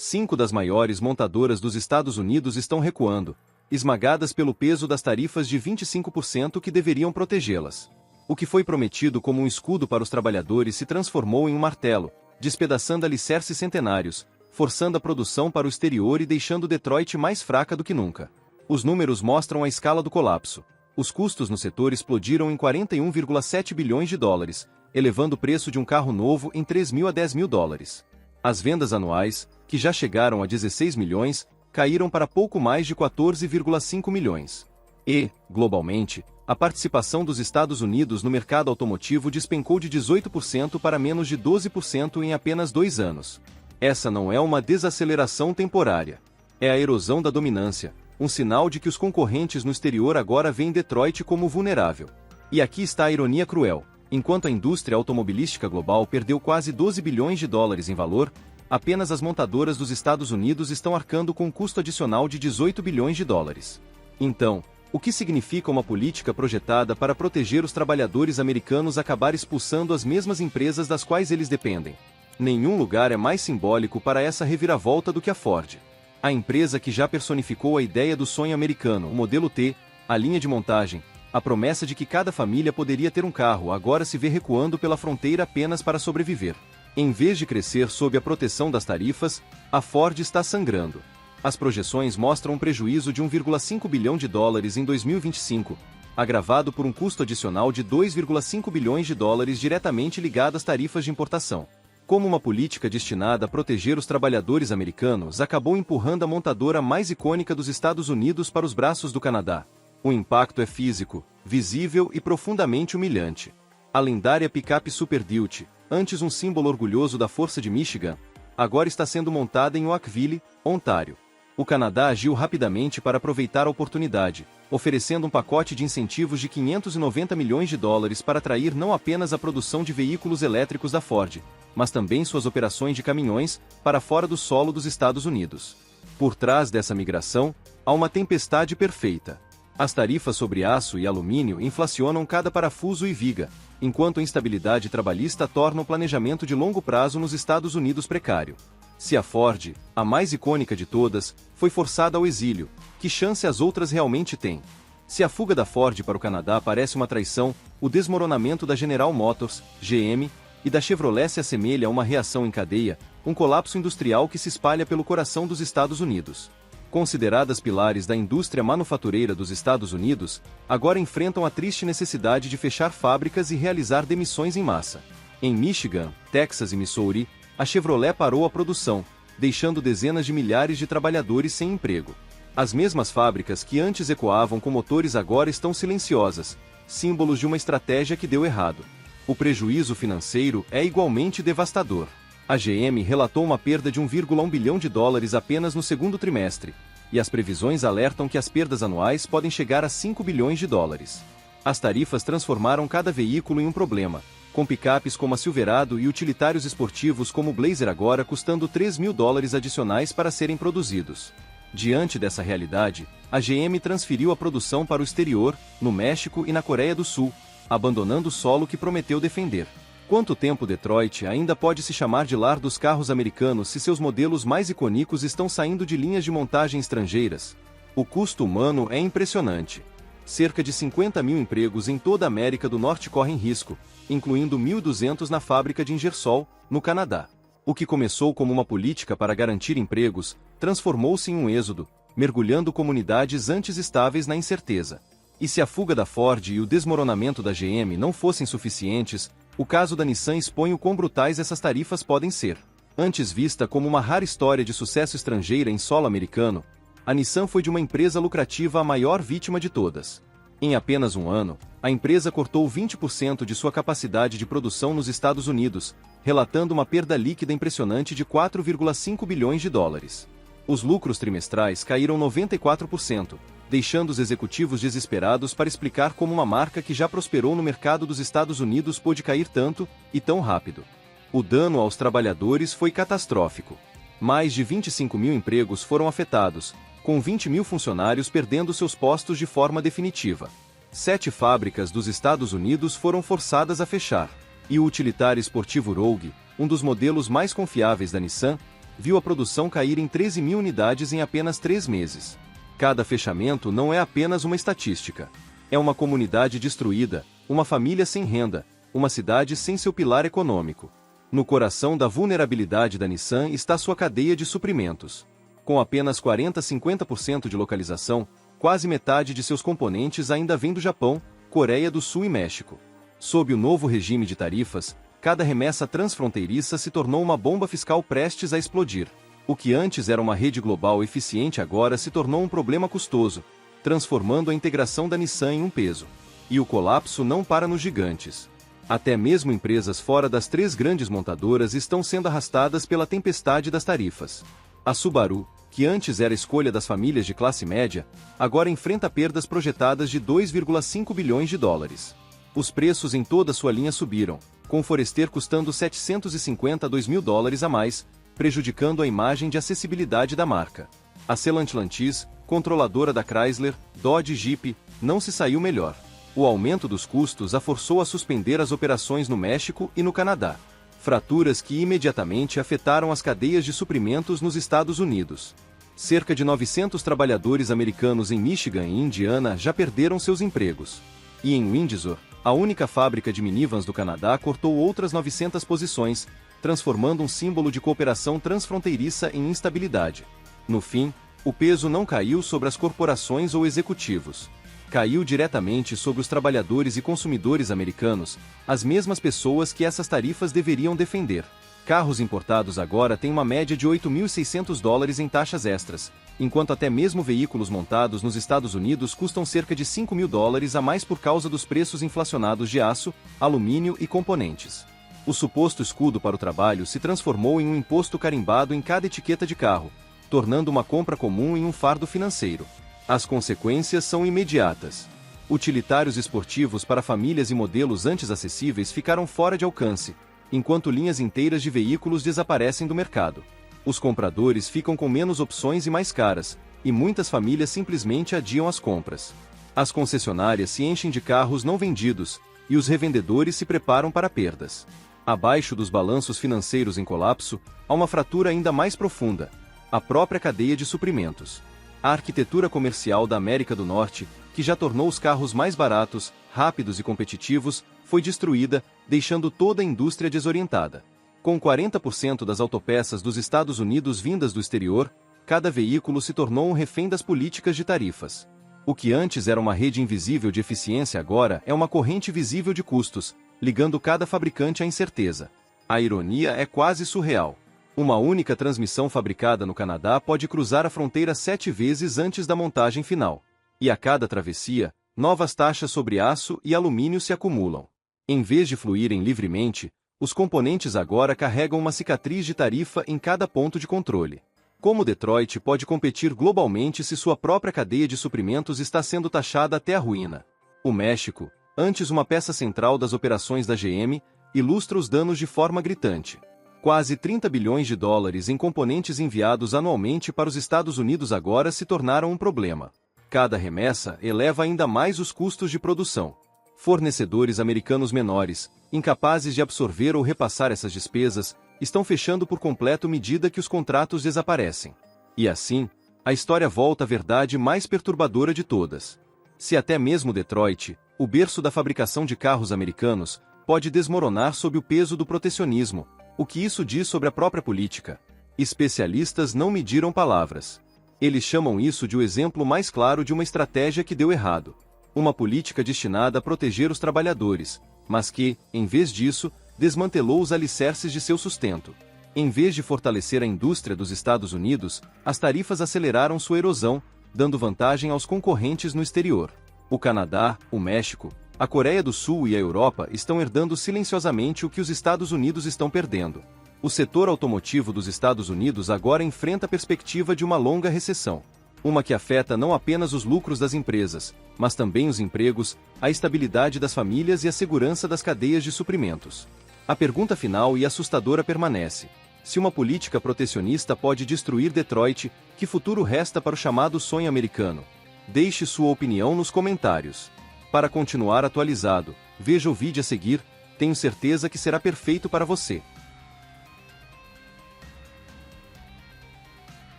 5 das maiores montadoras dos Estados Unidos estão recuando, esmagadas pelo peso das tarifas de 25% que deveriam protegê-las. O que foi prometido como um escudo para os trabalhadores se transformou em um martelo, despedaçando alicerces centenários, forçando a produção para o exterior e deixando Detroit mais fraca do que nunca. Os números mostram a escala do colapso. Os custos no setor explodiram em 41,7 bilhões de dólares, elevando o preço de um carro novo em 3 mil a 10 mil dólares. As vendas anuais, que já chegaram a 16 milhões, caíram para pouco mais de 14,5 milhões. E, globalmente, a participação dos Estados Unidos no mercado automotivo despencou de 18% para menos de 12% em apenas 2 anos. Essa não é uma desaceleração temporária. É a erosão da dominância, um sinal de que os concorrentes no exterior agora veem Detroit como vulnerável. E aqui está a ironia cruel. Enquanto a indústria automobilística global perdeu quase 12 bilhões de dólares em valor, apenas as montadoras dos Estados Unidos estão arcando com um custo adicional de 18 bilhões de dólares. Então, o que significa uma política projetada para proteger os trabalhadores americanos acabar expulsando as mesmas empresas das quais eles dependem? Nenhum lugar é mais simbólico para essa reviravolta do que a Ford. A empresa que já personificou a ideia do sonho americano, o modelo T, a linha de montagem, a promessa de que cada família poderia ter um carro, agora se vê recuando pela fronteira apenas para sobreviver. Em vez de crescer sob a proteção das tarifas, a Ford está sangrando. As projeções mostram um prejuízo de 1,5 bilhão de dólares em 2025, agravado por um custo adicional de 2,5 bilhões de dólares diretamente ligado às tarifas de importação. Como uma política destinada a proteger os trabalhadores americanos acabou empurrando a montadora mais icônica dos Estados Unidos para os braços do Canadá. O impacto é físico, visível e profundamente humilhante. A lendária picape Super Duty, antes um símbolo orgulhoso da força de Michigan, agora está sendo montada em Oakville, Ontário. O Canadá agiu rapidamente para aproveitar a oportunidade, oferecendo um pacote de incentivos de 590 milhões de dólares para atrair não apenas a produção de veículos elétricos da Ford, mas também suas operações de caminhões para fora do solo dos Estados Unidos. Por trás dessa migração, há uma tempestade perfeita. As tarifas sobre aço e alumínio inflacionam cada parafuso e viga, enquanto a instabilidade trabalhista torna o planejamento de longo prazo nos Estados Unidos precário. Se a Ford, a mais icônica de todas, foi forçada ao exílio, que chance as outras realmente têm? Se a fuga da Ford para o Canadá parece uma traição, o desmoronamento da General Motors, GM, e da Chevrolet se assemelha a uma reação em cadeia, um colapso industrial que se espalha pelo coração dos Estados Unidos. Consideradas pilares da indústria manufatureira dos Estados Unidos, agora enfrentam a triste necessidade de fechar fábricas e realizar demissões em massa. Em Michigan, Texas e Missouri, a Chevrolet parou a produção, deixando dezenas de milhares de trabalhadores sem emprego. As mesmas fábricas que antes ecoavam com motores agora estão silenciosas, símbolos de uma estratégia que deu errado. O prejuízo financeiro é igualmente devastador. A GM relatou uma perda de 1,1 bilhão de dólares apenas no segundo trimestre, e as previsões alertam que as perdas anuais podem chegar a 5 bilhões de dólares. As tarifas transformaram cada veículo em um problema, com picapes como a Silverado e utilitários esportivos como o Blazer agora custando 3 mil dólares adicionais para serem produzidos. Diante dessa realidade, a GM transferiu a produção para o exterior, no México e na Coreia do Sul, abandonando o solo que prometeu defender. Quanto tempo Detroit ainda pode se chamar de lar dos carros americanos se seus modelos mais icônicos estão saindo de linhas de montagem estrangeiras? O custo humano é impressionante. Cerca de 50 mil empregos em toda a América do Norte correm risco, incluindo 1.200 na fábrica de Ingersoll, no Canadá. O que começou como uma política para garantir empregos, transformou-se em um êxodo, mergulhando comunidades antes estáveis na incerteza. E se a fuga da Ford e o desmoronamento da GM não fossem suficientes, o caso da Nissan expõe o quão brutais essas tarifas podem ser. Antes vista como uma rara história de sucesso estrangeira em solo americano, a Nissan foi de uma empresa lucrativa a maior vítima de todas. Em apenas um ano, a empresa cortou 20% de sua capacidade de produção nos Estados Unidos, relatando uma perda líquida impressionante de 4,5 bilhões de dólares. Os lucros trimestrais caíram 94%, deixando os executivos desesperados para explicar como uma marca que já prosperou no mercado dos Estados Unidos pôde cair tanto e tão rápido. O dano aos trabalhadores foi catastrófico. Mais de 25 mil empregos foram afetados, com 20 mil funcionários perdendo seus postos de forma definitiva. 7 fábricas dos Estados Unidos foram forçadas a fechar. E o utilitário esportivo Rogue, um dos modelos mais confiáveis da Nissan, viu a produção cair em 13 mil unidades em apenas 3 meses. Cada fechamento não é apenas uma estatística. É uma comunidade destruída, uma família sem renda, uma cidade sem seu pilar econômico. No coração da vulnerabilidade da Nissan está sua cadeia de suprimentos. Com apenas 40-50% de localização, quase metade de seus componentes ainda vem do Japão, Coreia do Sul e México. Sob o novo regime de tarifas, cada remessa transfronteiriça se tornou uma bomba fiscal prestes a explodir. O que antes era uma rede global eficiente agora se tornou um problema custoso, transformando a integração da Nissan em um peso. E o colapso não para nos gigantes. Até mesmo empresas fora das 3 grandes montadoras estão sendo arrastadas pela tempestade das tarifas. A Subaru, que antes era escolha das famílias de classe média, agora enfrenta perdas projetadas de 2,5 bilhões de dólares. Os preços em toda sua linha subiram, com o Forester custando 752 mil dólares a mais, prejudicando a imagem de acessibilidade da marca. A Stellantis, controladora da Chrysler, Dodge e Jeep, não se saiu melhor. O aumento dos custos a forçou a suspender as operações no México e no Canadá. Fraturas que imediatamente afetaram as cadeias de suprimentos nos Estados Unidos. Cerca de 900 trabalhadores americanos em Michigan e Indiana já perderam seus empregos. E em Windsor, a única fábrica de minivans do Canadá cortou outras 900 posições, transformando um símbolo de cooperação transfronteiriça em instabilidade. No fim, o peso não caiu sobre as corporações ou executivos. Caiu diretamente sobre os trabalhadores e consumidores americanos, as mesmas pessoas que essas tarifas deveriam defender. Carros importados agora têm uma média de 8.600 dólares em taxas extras, enquanto até mesmo veículos montados nos Estados Unidos custam cerca de 5 mil dólares a mais por causa dos preços inflacionados de aço, alumínio e componentes. O suposto escudo para o trabalho se transformou em um imposto carimbado em cada etiqueta de carro, tornando uma compra comum em um fardo financeiro. As consequências são imediatas. Utilitários esportivos para famílias e modelos antes acessíveis ficaram fora de alcance, enquanto linhas inteiras de veículos desaparecem do mercado. Os compradores ficam com menos opções e mais caras, e muitas famílias simplesmente adiam as compras. As concessionárias se enchem de carros não vendidos, e os revendedores se preparam para perdas. Abaixo dos balanços financeiros em colapso, há uma fratura ainda mais profunda: a própria cadeia de suprimentos. A arquitetura comercial da América do Norte, que já tornou os carros mais baratos, rápidos e competitivos, foi destruída, deixando toda a indústria desorientada. Com 40% das autopeças dos Estados Unidos vindas do exterior, cada veículo se tornou um refém das políticas de tarifas. O que antes era uma rede invisível de eficiência agora é uma corrente visível de custos, ligando cada fabricante à incerteza. A ironia é quase surreal. Uma única transmissão fabricada no Canadá pode cruzar a fronteira 7 vezes antes da montagem final. E a cada travessia, novas taxas sobre aço e alumínio se acumulam. Em vez de fluírem livremente, os componentes agora carregam uma cicatriz de tarifa em cada ponto de controle. Como Detroit pode competir globalmente se sua própria cadeia de suprimentos está sendo taxada até a ruína? O México, antes uma peça central das operações da GM, ilustra os danos de forma gritante. Quase 30 bilhões de dólares em componentes enviados anualmente para os Estados Unidos agora se tornaram um problema. Cada remessa eleva ainda mais os custos de produção. Fornecedores americanos menores, incapazes de absorver ou repassar essas despesas, estão fechando por completo à medida que os contratos desaparecem. E assim, a história volta à verdade mais perturbadora de todas. Se até mesmo Detroit, o berço da fabricação de carros americanos, pode desmoronar sob o peso do protecionismo, o que isso diz sobre a própria política? Especialistas não mediram palavras. Eles chamam isso de o exemplo mais claro de uma estratégia que deu errado. Uma política destinada a proteger os trabalhadores, mas que, em vez disso, desmantelou os alicerces de seu sustento. Em vez de fortalecer a indústria dos Estados Unidos, as tarifas aceleraram sua erosão, dando vantagem aos concorrentes no exterior. O Canadá, o México, a Coreia do Sul e a Europa estão herdando silenciosamente o que os Estados Unidos estão perdendo. O setor automotivo dos Estados Unidos agora enfrenta a perspectiva de uma longa recessão. Uma que afeta não apenas os lucros das empresas, mas também os empregos, a estabilidade das famílias e a segurança das cadeias de suprimentos. A pergunta final e assustadora permanece: se uma política protecionista pode destruir Detroit, que futuro resta para o chamado sonho americano? Deixe sua opinião nos comentários. Para continuar atualizado, veja o vídeo a seguir, tenho certeza que será perfeito para você.